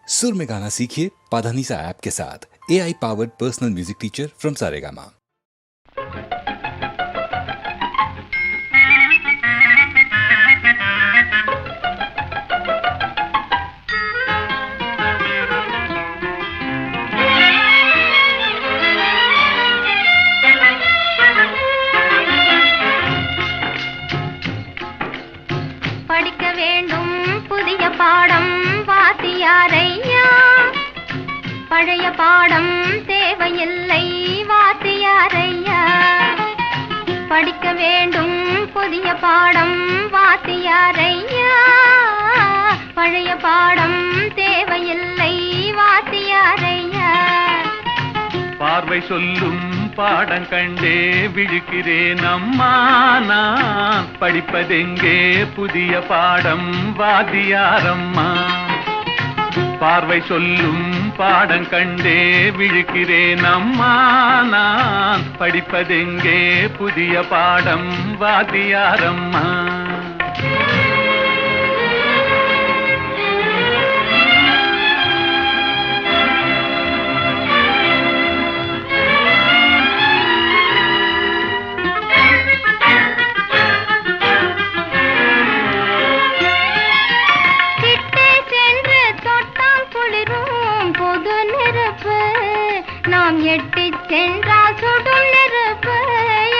सुर में गाना सीखिए पाधानीसा ऐप के साथ। AI powered personal music teacher from Saregama. படிக்க வேண்டும் புதிய பாடம் வாத்தியாரையா, பழைய பாடம் தேவையில்லை வாத்தியாரையா. படிக்க வேண்டும் புதிய பாடம் வாத்தியாரையா, பழைய பாடம் தேவையில்லை வாத்தியாரையா. பார்வை சொல்லும் பாடம் கண்டே விழுக்கிறேன் அம்மா, நான் படிப்பதெங்கே புதிய பாடம் வாத்தியாரம்மா. பார்வை சொல்லும் பாடம் கண்டே விழுக்கிறேன் அம்மா, நான் படிப்பதெங்கே புதிய பாடம் வாத்தியாரம்மா. நாம் எட்டி சென்றால் சுடும் நெருப்பு,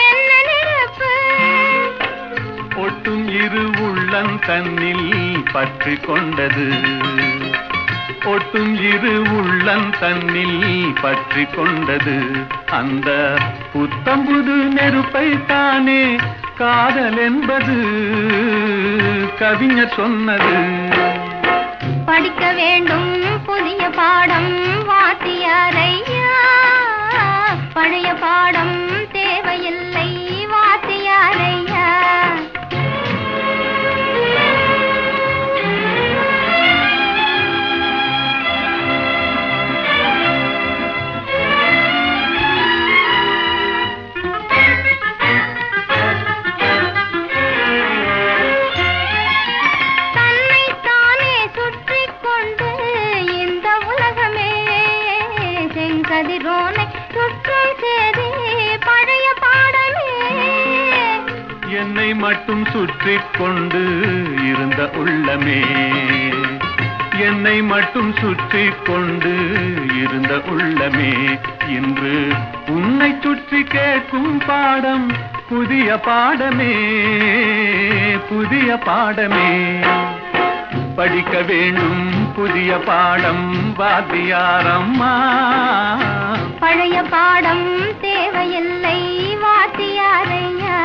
என்ன நெருப்பு? ஒட்டும் இரு உள்ளம் தன்னில் பற்றி கொண்டது, ஒட்டும் இரு உள்ளம் தன்னில் பற்றி கொண்டது. அந்த புத்தம்புது நெருப்பை தானே காதல் என்பது கவிஞர் சொன்னது. படிக்க வேண்டும் புதிய பாடம் வாத்தியாரையா, பழைய பாடம் தேவையில்லை வாத்தியாரையா. கதிரோனை சுற்றும் சேதி பழைய பாடமே. என்னை மட்டும் சுற்றி கொண்டு இருந்த உள்ளமே, என்னை மட்டும் சுற்றி கொண்டு இருந்த உள்ளமே, இன்று உன்னை சுற்றி கேட்கும் பாடம் புதிய பாடமே, புதிய பாடமே. படிக்க வேண்டும் புதிய பாடம் வாத்தியாரம்மா, பழைய பாடம் தேவையில்லை வாத்தியாரையா.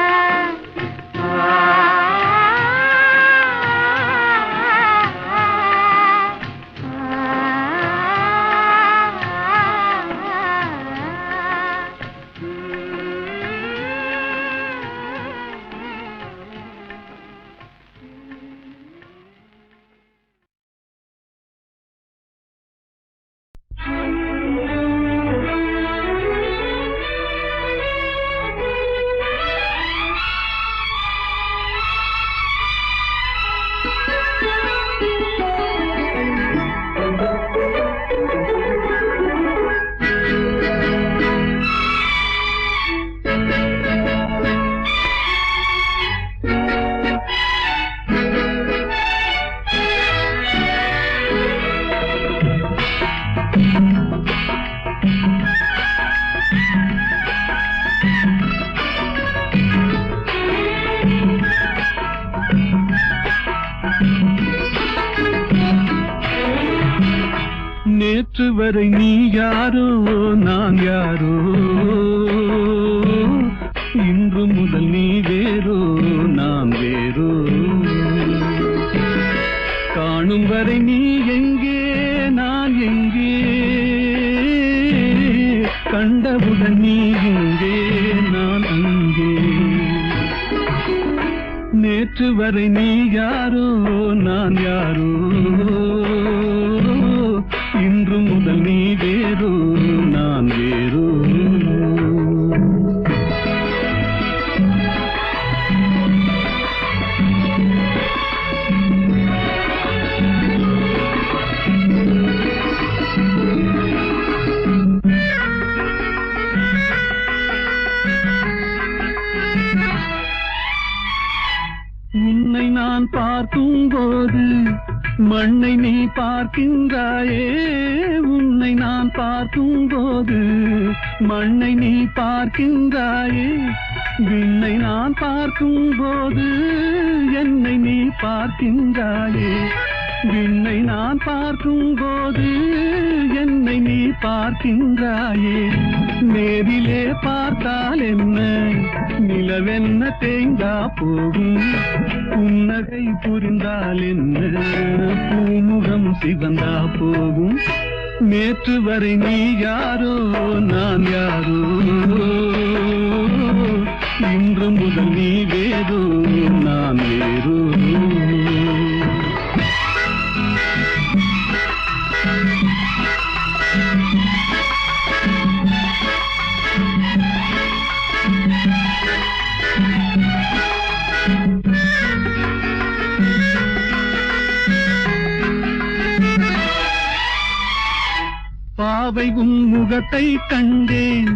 நேற்று வரை நீ யாரோ நான் யாரோ, இன்று முதல் நீ வேறோ நான் வேறோ. காணும் வரை நீ எங்கே நான் எங்கே, கண்டவுடன் நீ எங்கே நான் அங்கே. நேற்று வரை நீ யாரோ நான் யாரோ, இன்று முதல் நீ வேறோ நான் வேறோ. மண்ணை நீ பார்க்கின்றாயே உன்னை நான் பார்க்கும் போது, மண்ணை நீ பார்க்கின்றாயே விண்ணை நான் பார்க்கும் போது, என்னை நீ பார்க்கின்றாயே விண்ணை நான் பார்க்கும் போது, என்னை நீ பார்க்கின்றாயே. நேரிலே பார்த்தால் என்ன, நிலவென்ன தேங்கா போகும், புன்னகை புரிந்தால் என்ன, பூமுகம் சிவந்தா போகும். நேற்று வரை நீ யாரோ நான் யாரோ, இன்று முதல் நீ வேறோ நான் வேறோ. பாவை உன் முகத்தை கண்டேன்,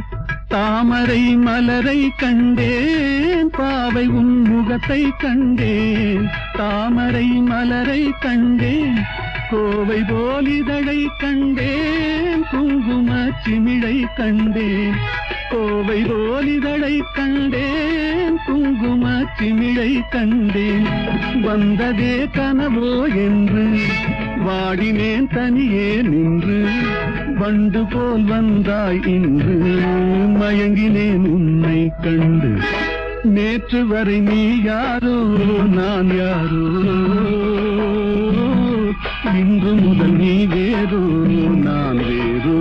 தாமரை மலரை கண்டேன். பாவை உன் முகத்தை கண்டேன், தாமரை மலரை கண்டேன். கோவை போல் இதழை கண்டேன், குங்கும சிமிழை கண்டேன். கோவை போல் இதழை கண்டேன், குங்கும சிமிழை கண்டேன். வந்ததே கனவோ என்று வாடினேன் தனியே நின்று, வண்டு போல் வந்தாய் இன்று மயங்கினேன் உன்னை கண்டு. நேற்று வரை நீ யாரோ நான் யாரோ, இன்று முதல் நீ வேறோ நான் வேறோ.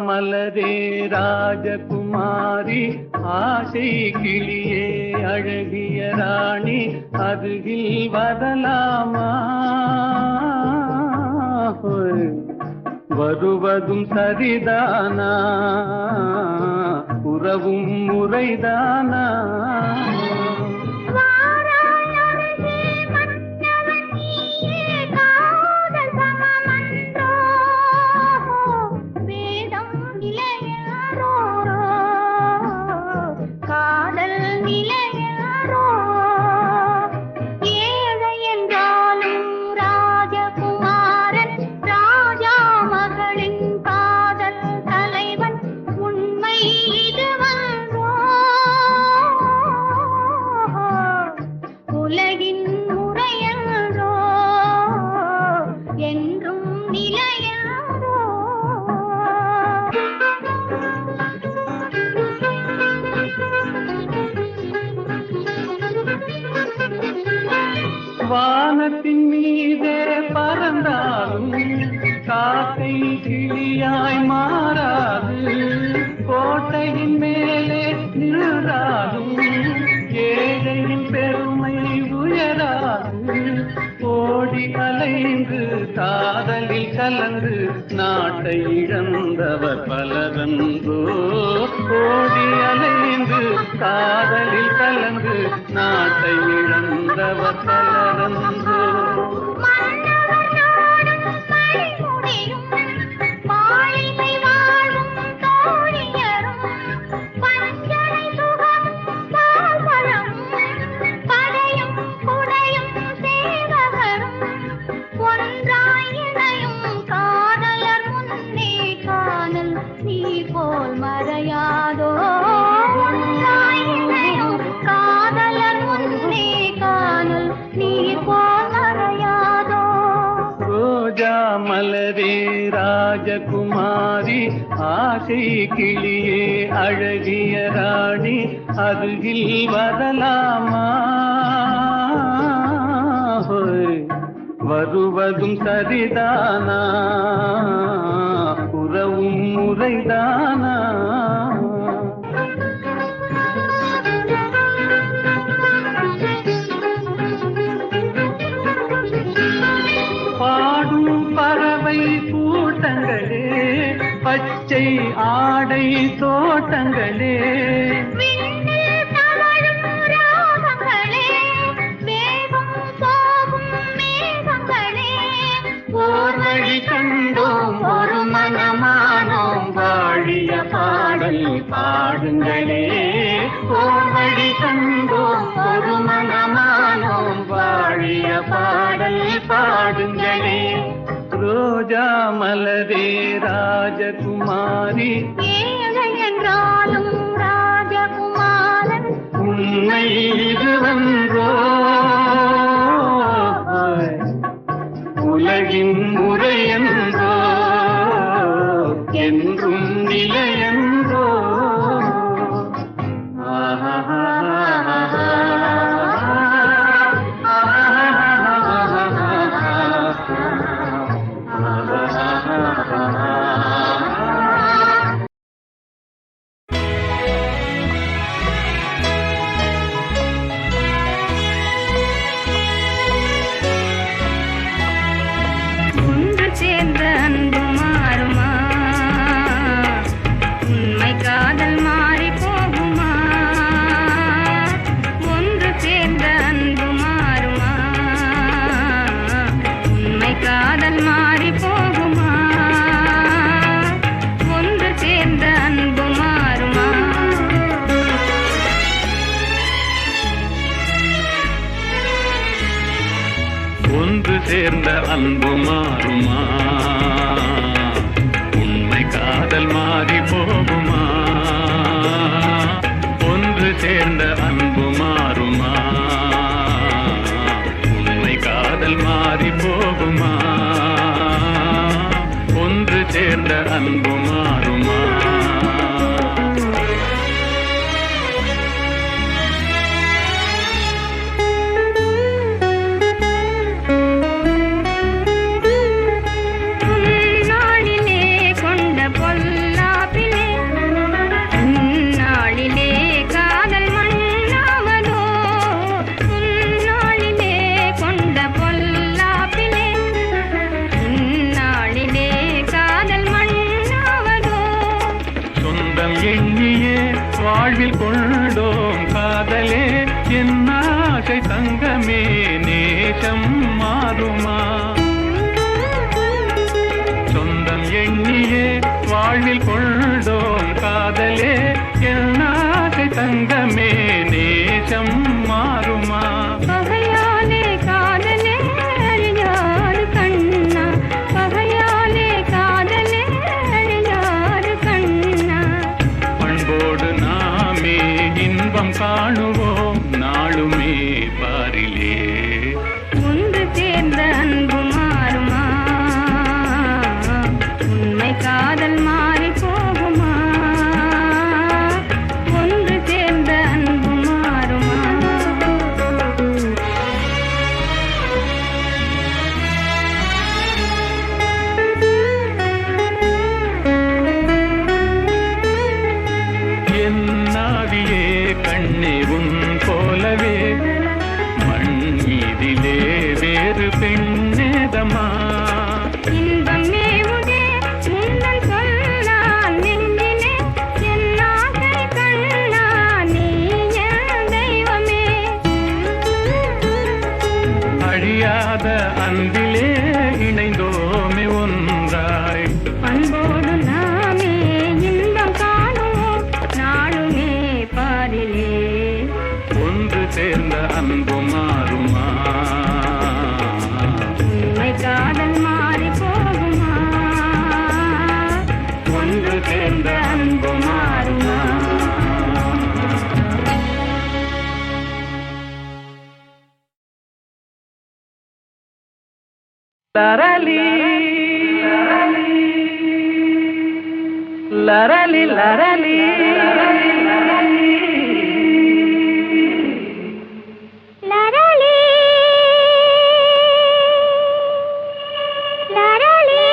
மலரே ராஜகுமாரி, ஆசை கிளியே அழகிய ராணி, அருகில் வரலாமா? வருவதும் சரிதானா, உறவும் முறைதானா? வானத்தின் மீதே பறந்தாலும் காக்கை கிளியாய் மாறாது, கோட்டையின் மேலே நின்றாலும் ஏழையின் பெருமை உயராது. ஓடி அலைந்து காதலில் கலந்து நாட்டை இழந்தவர் பலரன்றோ, ஓடி அலைந்து காதலில் கலந்து நாட்டை இழந்தவர் பலரன்றோ. மலரே ராஜகுமாரி, ஆசை கிளியே அழகிய ராணி, அருகில் வரலாமா? வருவதும் சரிதானா, உறவும் முறைதானா? பாடும் பறவை கூட்டங்களே, பச்சை ஆடை தோட்டங்களே, கண்டோம் ஒரு மனமானோம் வாழிய பாடல் பாடுங்களே. ஓர் வழி கண்டோம் ஒரு மனமானோம் வாழிய பாடல் பாடுங்களே. ரோஜா மலரே ராஜகுமாரி, ஏழை என்றாலும் ராஜகுமாரன், உண்மை இதுவன்றோ உலகின் முறையென்றோ என்றும் நிலையென்றோ. சேர்ந்த அன்பு மாறுமா? உண்மை காதல் மாறி போகுமா? ஒன்று சேர்ந்த அன்பு மாறுமா? உண்மை காதல் மாறி போகுமா? ஒன்று சேர்ந்த அன்பு மாறுமா? ஒன்று சேர்ந்த அன்பு மாறுமா? உண்மை காதல் மாறி போகுமா? ஒன்று சேர்ந்த அன்பு மாறுமா? உண்மை காதல் மாறி போகுமா? ஒன்று சேர்ந்த அன்பு மாறுமா? எண்ணியே வாழ்வில் கொண்டோம் காதலே, என் ஆசை தங்கமே நேசம் மாறுமா? சொந்தம் எண்ணியே வாழ்வில் கொண்டோம் காதலே, என் ஆசை தங்கமே நேசம் மாறுமா? பகையாலே காதலே அறியாறு கண்ணா, பகையாலே காதலே அறியாறு கண்ணா. பண்போடு நாமே இன்பம் காணுவோம் நாளுமே பாரிலே. ஒன்று சேர்ந்த அன்பு மாறுமா? உண்மை காதல் மாறி போகுமா? ஒன்று சேர்ந்த அன்பு மாறுமா? என் நாவியே கண்ணே உன் போலவே, மண் மீதிலே வேறு பெண்ணேதமா? இன்பம் மேவுதே முந்தன் சொல்லால் நெஞ்சிலே, என் ஆசை கண்ணா நீ என் தெய்வமே. அழியாத அன்பிலே இணைந்தோமே ஒன்றாய், அன்போடு நாமே இன்பம் காணுவோம் நாளுமே பாரிலே. ஒன்று சேர்ந்த அன்பு மாறுமா? உண்மை காதல் மாறி போகுமா? ஒன்று சேர்ந்த அன்பு மாறுமா? லரலி லரலி லரலி லரலி லரலி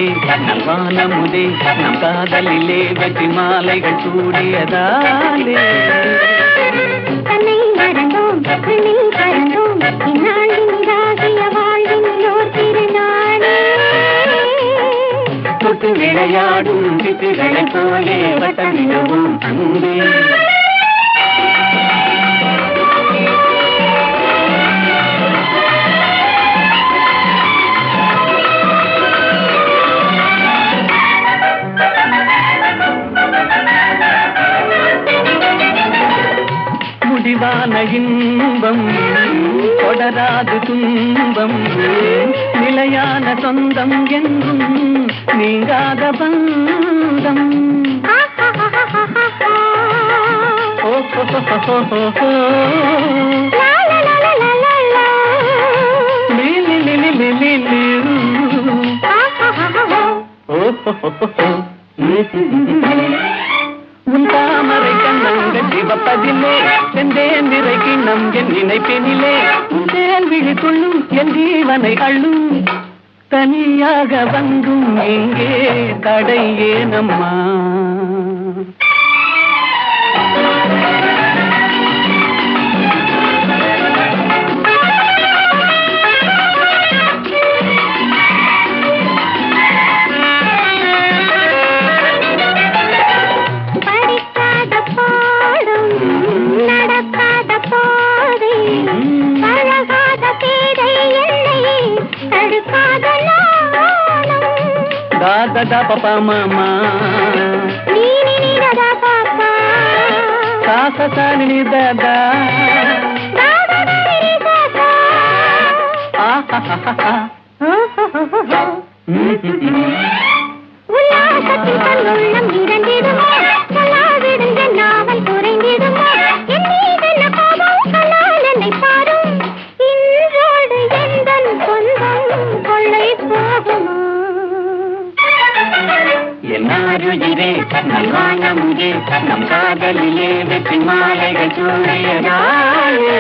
இதே நல்வானமுதே நம் காதலிலே வெற்றி மாலைகள் சூடியதாலே தன்னை மறந்தோம் விண்ணில் பறந்தோம் இந்நாளினிதாகிய வாழ்வினிலோர் திருநாளே தொட்டு விளையாடும் சிட்டுகளைப் போலே வட்டமிடுவோம் அன்பே முடிவான இன்பம் தொடராது துன்பம் நிலையான சொந்தம் என்றும் நீங்காத பந்தம் உன் தாமரை கண்ணங்கள் சிவப்பதிலே செந்தேன் நிறை கிண்ணம் என் நினைப்பினிலே உன் தேன் விழி கொள்ளும் என் ஜீவனை அள்ளும் தனியாக வந்தும் எங்கே தடை ஏனம்மா da papa mama ni ni da da papa sa sa sa ni da da da da ni da da ah ha ha ha உல்லாசத்தில் கண்ணுள்ளம் இரண்டிடுமோ சொல்லாவிடுங்க நாவல் குறைந்திடுமோ என் மீதென்ன கோபம் சொன்னால் என்னை பாரும் இன்றோடு எந்தன் சொந்தம் கொள்ளை போகுமோ என்னாருயிரே நல்வானமுதே நம் காதலிலே வெற்றி மாலைகள் சூடியதாலே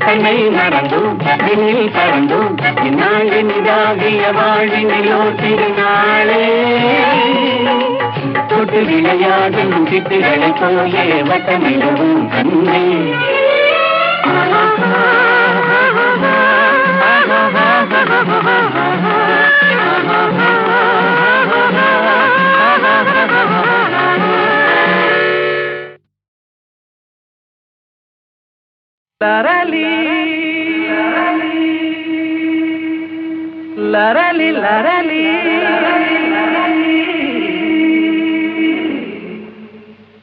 தன்னை மறந்தோம் விண்ணில் பறந்தோம் இந்நாளினிதாகிய வாழ்வினிலோ திருநாளே தொட்டு விளையாடும் சிட்டுகளைப் போலே வட்டமிடுவோம் கண்ணே Larali, larali, larali,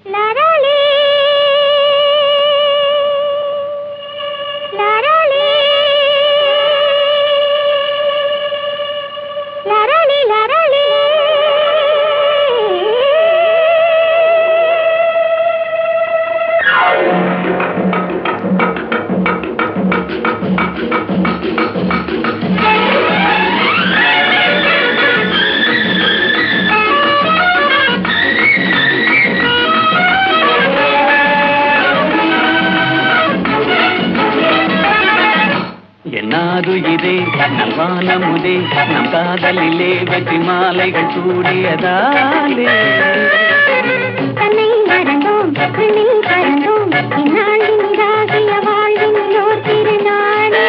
larali, larali, larali, larali. என்னாருயிரே நல்வானமுதே நம் காதலிலே வெற்றி மாலைகள் சூடியதாலே தன்னை மறந்தோம் விண்ணில் பறந்தோம் இந்நாளினிதாகிய வாழ்வினிலோர் திருநாளே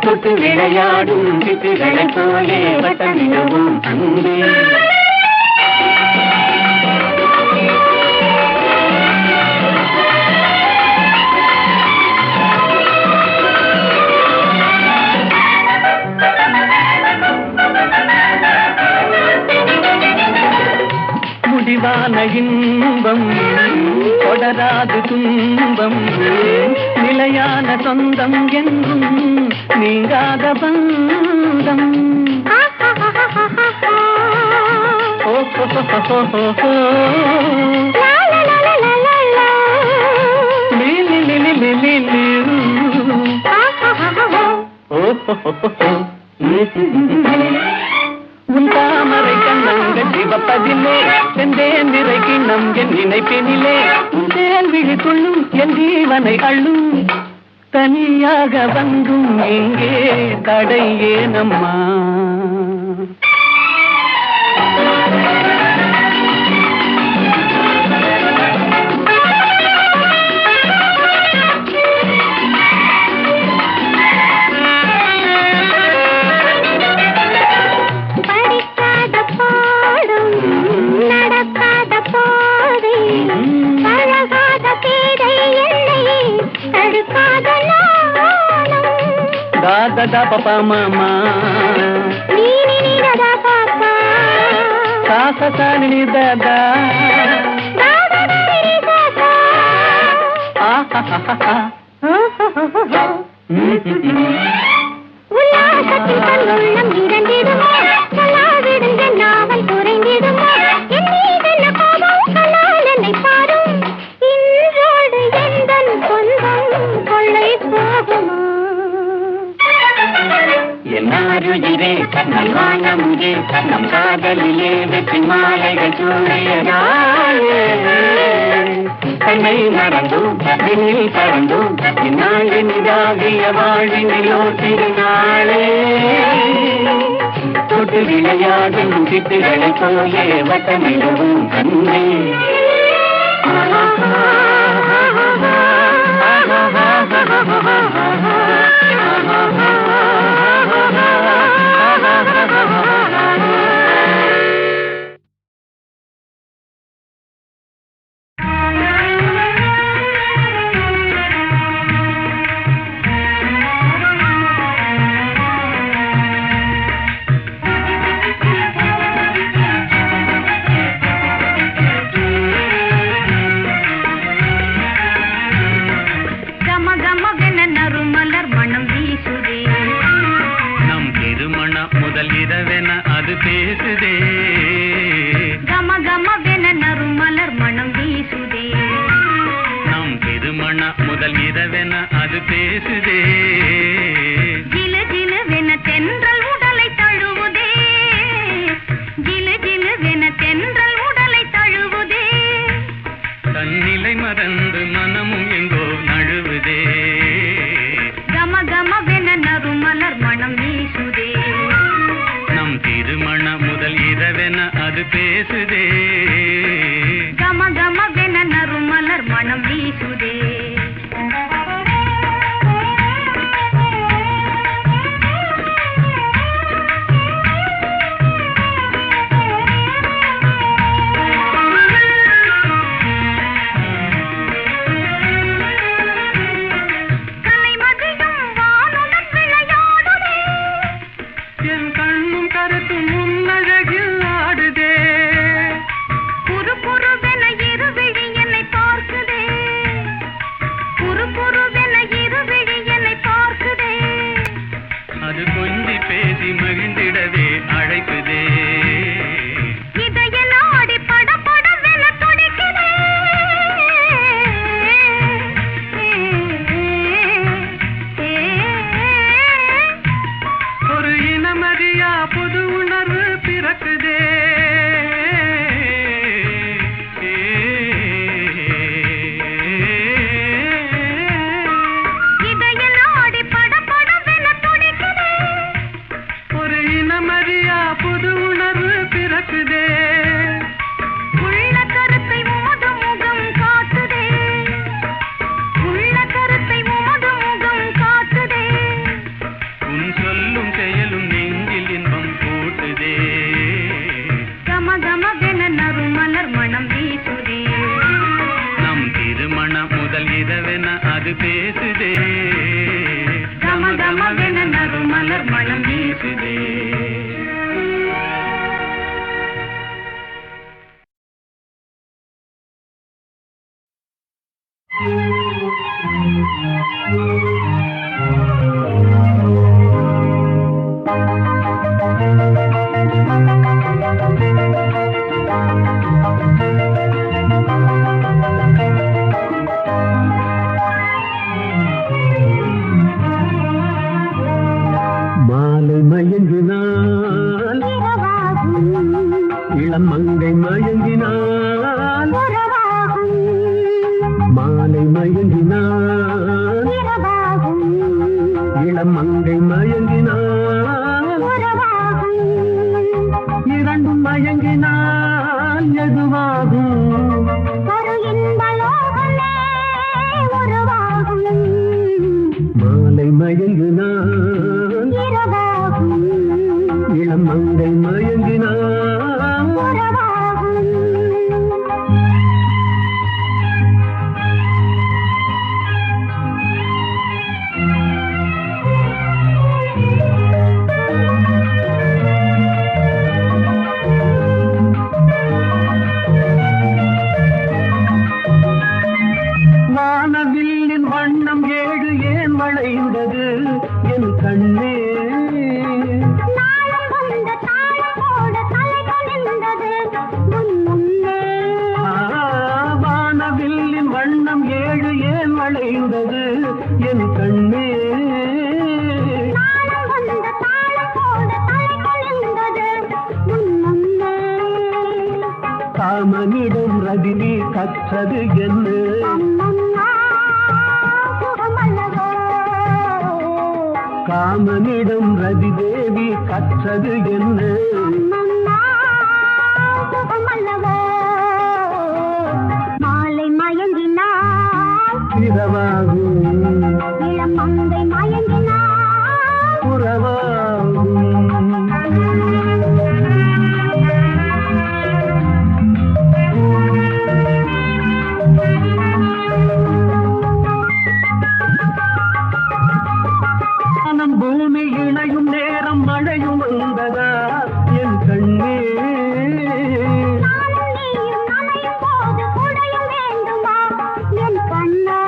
தொட்டு விளையாடும் சிட்டுகளைப் போலே வட்டமிடுவோம் அன்பே முடிவான இன்பம் தொடராது துன்பம் நிலையான சொந்தம் என்றும் நீங்காத பந்தம் உன் தாமரை கண்ணங்கள் சிவப்பதிலே செந்தேன் நிறை கிண்ணம் என் நினைப்பினிலே உன் தேன் விழி கொள்ளும் என் ஜீவனை அள்ளும் தனியாக வந்தும் எங்கே தடை ஏனம்மா? Da papa mama ni ni da da papa sa sa sa ni da da da da ni da da ah ha ha ha உல்லாசத்தில் தன்னுள்ளம் இரண்டிடுமோ சொல்லாவிடுங்க நாவல் குறைந்திடுமோ என் மீதென்ன கோபம் சொன்னால் என்னை பாரும் இன்றோடு எந்தன் சொந்தம் கொள்ளை போகுமோ என்னாருயிரே நல்வான முகே நம் காதலிலே வெற்றி மாலைகள் சூழியதாயே தன்னை மறந்தோம் விண்ணில் பறந்தோம் இந்நாளின் இதாகிய வாழ்வினிலோ திருநாளே தொட்டு விளையாடும் சிட்டுகளைப் போலே வட்டமிடவும் கண்ணே மாலை மயங்கினான் ஒரு இன்பலோகமே உருவாகும். மாலை மயங்கினான் இரவாகும் இளம் மங்கை மயங்கினான் உறவாகும். வானவில்லின் வண்ணம் ஏழு ஏன் வளைந்தது என் கண்ணே நாளம் வந்த தாளமோட தலை குனிந்தது உன் முன்னே. வானவில்லின் வண்ணம் ஏழு ஏன் வளைந்தது என் கண்ணே நாளம் வந்த தாளமோட தலை குனிந்தது உன் முன்னே. காமனிடம் ரதினி கற்றது என்ன அம்மம்மா சுகமல்லவோ. காமனிடம் ரதி தேவி கற்றது என்ன அம்மம்மா சுகமல்லவோ. மாலை மயங்கினாள் இரவாகும் இளம் மங்கை மயங்கினாள் உறவாகும் வானம் பூமி இணையும் நேரம் மழையும் வந்ததா என் கண்ணே நானும் நீயும் நனையும் போது குடையும் வேண்டுமா என் கண்ணா.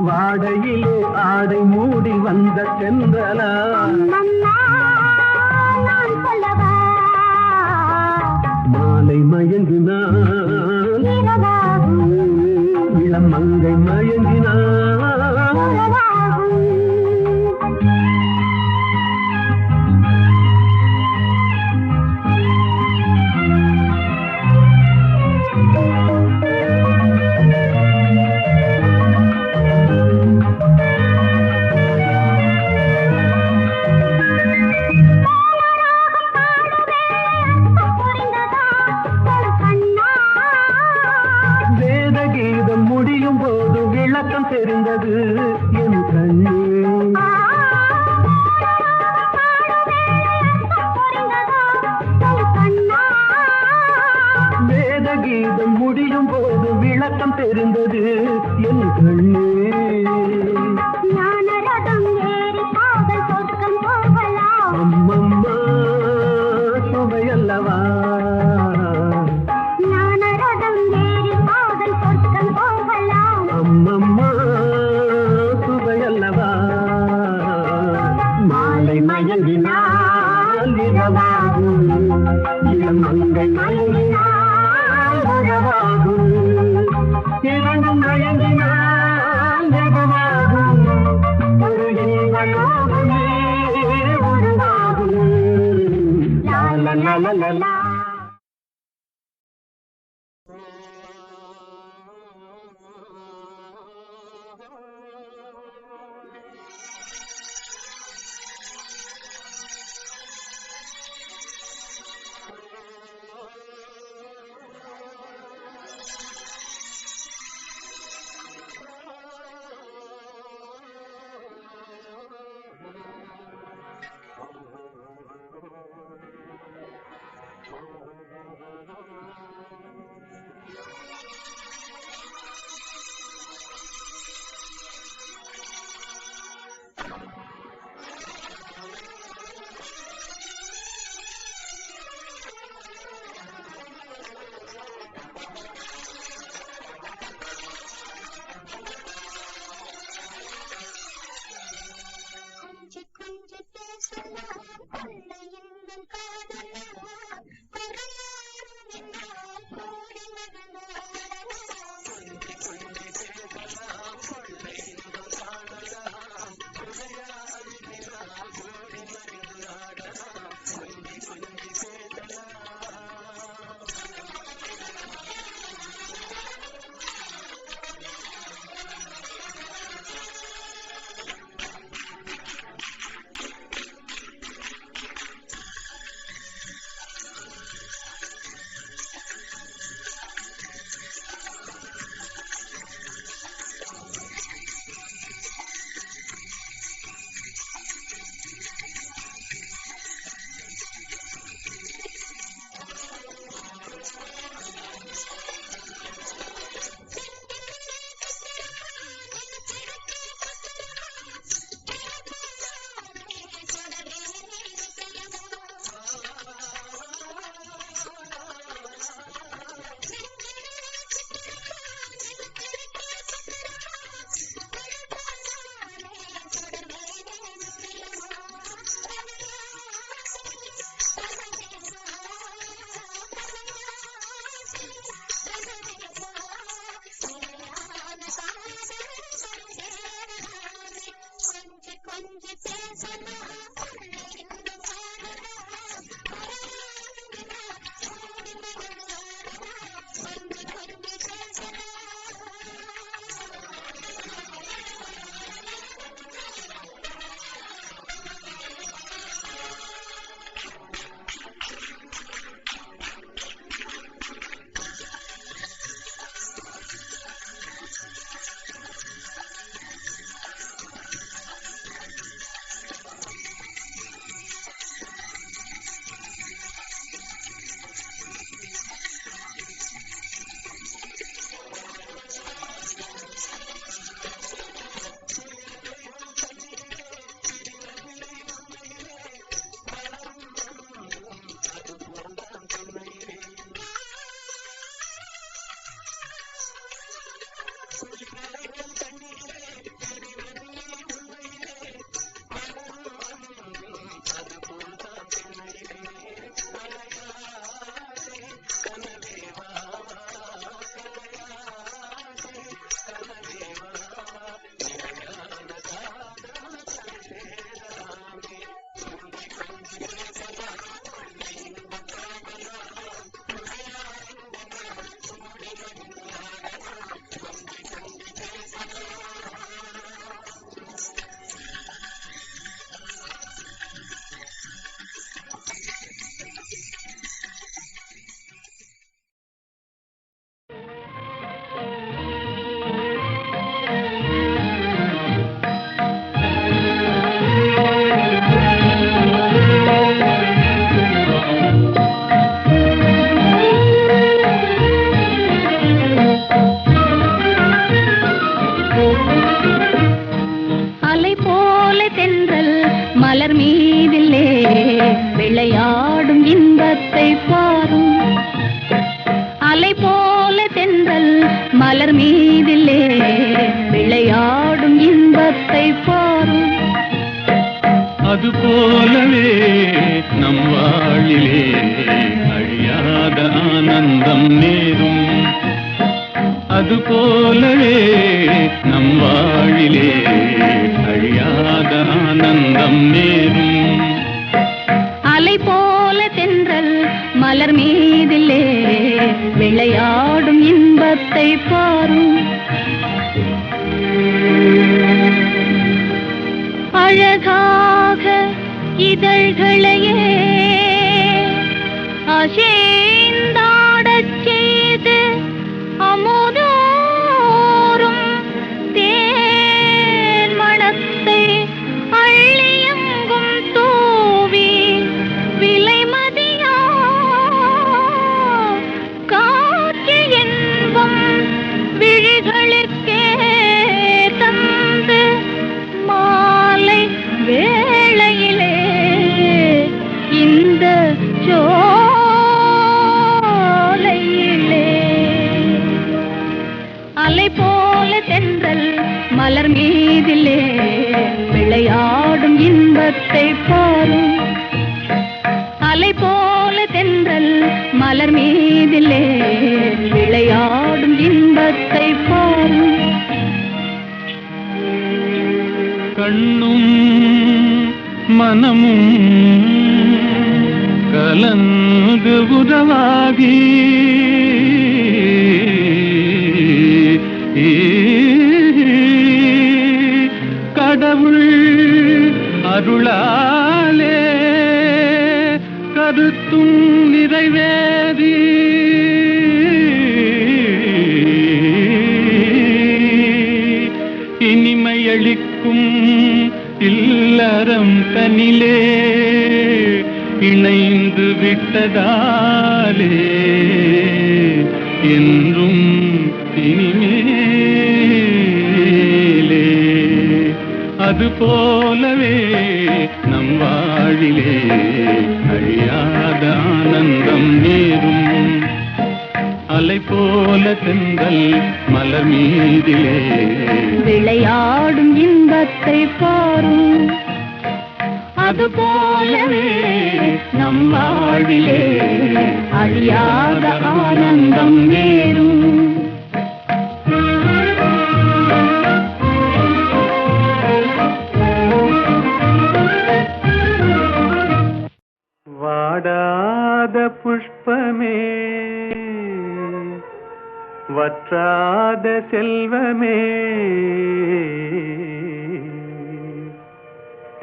வாடையிலே ஆடை மூடி வந்த சென்றலா அம்மம்மா நான் சொல்லவா. மாலை மயங்கினான் இரவாகும் இளம் மங்கை மயங்கினான் உறவாகும். புரிந்ததா ஒரு கண்ணா. வேத கீதம் முடியும் போது விளக்கம் தெரிந்தது என் கண்ணே புரிந்ததா ஒரு கண்ணா. வேத கீதம் முடியும் போது விளக்கம் தெரிந்தது என் கண்ணே ஞான ரதம் ஏறி காதல் சொர்க்கம் போகலாம். அம்மம்மா சுவையல்லவா ஞான ரதம் ஏறி காதல் சொர்க்கம் போகலாம். அம்மம்மா சுவையல்லவா மாலை மயங்கினால் இரவாகும் இளம் மங்கை மயங்கினால் உறவாகும் இரண்டும் மயங்கினால் எதுவாகும் ஒரு இன்பலோகமே உருவாகும் லா லா லா லா லா லா. போல தென்றல் மலர் மீதிலே விளையாடும் இன்பத்தை பாரும். அது போலவே நம் வாழிலே அழியாத ஆனந்தம் நேரும். அது போலவே நம் வாழிலே அழியாத ஆனந்தம் நேரும். அலை போல தென்றல் மலர் மீதிலே விளையாடும் இன்பத்தை பாரும். அழகாக இதழ்களையே அசைந்தாடச் செய்து அமுதோறும் தேன் மணத்தை அள்ளியங்கும் தூவி விலைமதியா காற்று என்பம் விழிகளுக்கே தந்து மாலை வேளையிலே இந்த சோலையிலே அலை போல தென்றல் மலர் மீதிலே விளையாடும் இன்பத்தை பாரும். அலை போல தென்றல் மலர் மீதிலே விளையாடும் இன்பத்தை பாரும். கண்ணும் மனமும் கலந்து உறவாகி கடவுள் அருளாலே கருத்தும் நிறைவேறி இனிமையளிக்கும் இல்லறம் தனிலே இணைந்து விட்டதாலே என்றும் இனிமேலே அது போலவே நம் வாழிலே அழியாத ஆனந்தம் நேரும். அலை போல தென்றல் மலர் மீதிலே விளையாடும் இன்பத்தை பாரும். அது போலவே நம் வாழிலே அழியாத ஆனந்தம் நேரும். வாடாத புஷ்பமே வற்றாத செல்வமே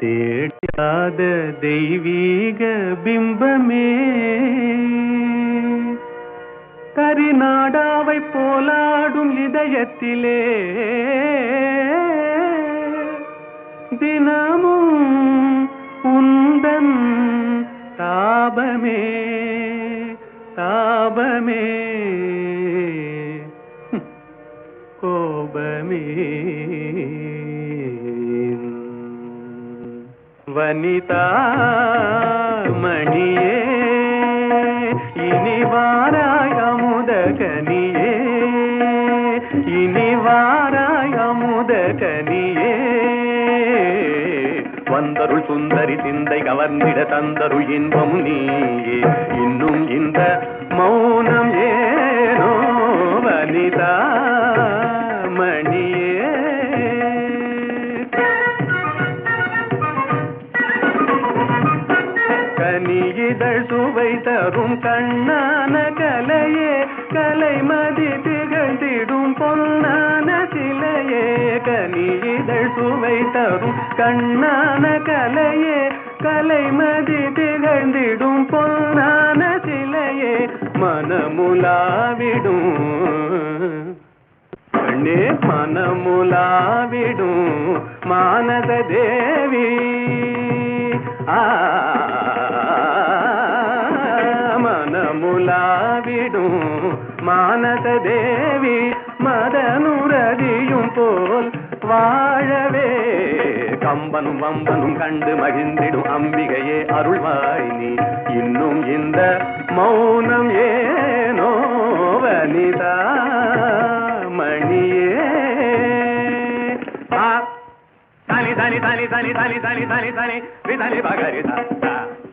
தேடாத தெய்வீக பிம்பமே கரிநாடாவை போலாடும் இதயத்திலே தினமும் உந்தன் தாபமே தாபமே கோபமே வனிதா மணியே இனி வாராய் அமுத கனியே இனி வாராய் அமுத கனியே வந்தருள் சுந்தரி சிந்தை கவர்ந்திட தந்தருள் இன்பம் நீயே இன்னும் இந்த மௌனம் ஏனோ வனிதா மணியே கனியிதழ் சுவை தரும் கண்ணான கலையே கலைமதி திகழ்ந்திடும் பொன்னான சிலையே கனியிதழ் சுவை தரும் கண்ணான கலையே கலைமதி திகழ்ந்திடும் பொன்னான சிலையே மனமுலாவிடும் கண்ணே மனமுலாவிடும் மானத தேவி மனமுலாவிடும் மானத தேவி மதனுரதியும் போல் வாழவே கம்பனும் வம்பனும் கண்டு மகிழ்ந்திடும் அம்பிகையே அருள்வாய் நீ இன்னும் இந்த மௌனம் ஏனோ வனிதா மணியே தனி தனி தனி தனி தனி தனி தனி தனி விதனி பகரி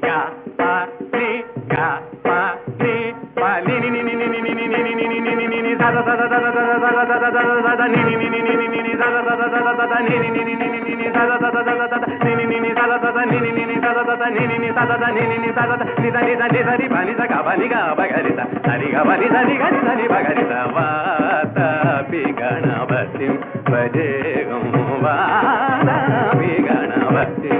யா பா நீ யா பா நீ பா நீ நீ நீ நீ நீ நீ நீ நீ நீ நீ நீ நீ நீ சத சத சத சத சத சத சத சத நீ நீ நீ நீ நீ நீ நீ சத சத சத சத நீ நீ நீ நீ நீ நீ நீ சத சத சத சத நீ நீ நீ நீ சத சத நீ நீ நீ நீ சத சத நீ நீ நீ சத நீ நீ நீ சத நீ தனி தனி சரி பனி ச கபனி க பகரி சரி கபனி சரி கரி சரி பகரி வாத பி கணபதி பஜே வாத பி கணபதி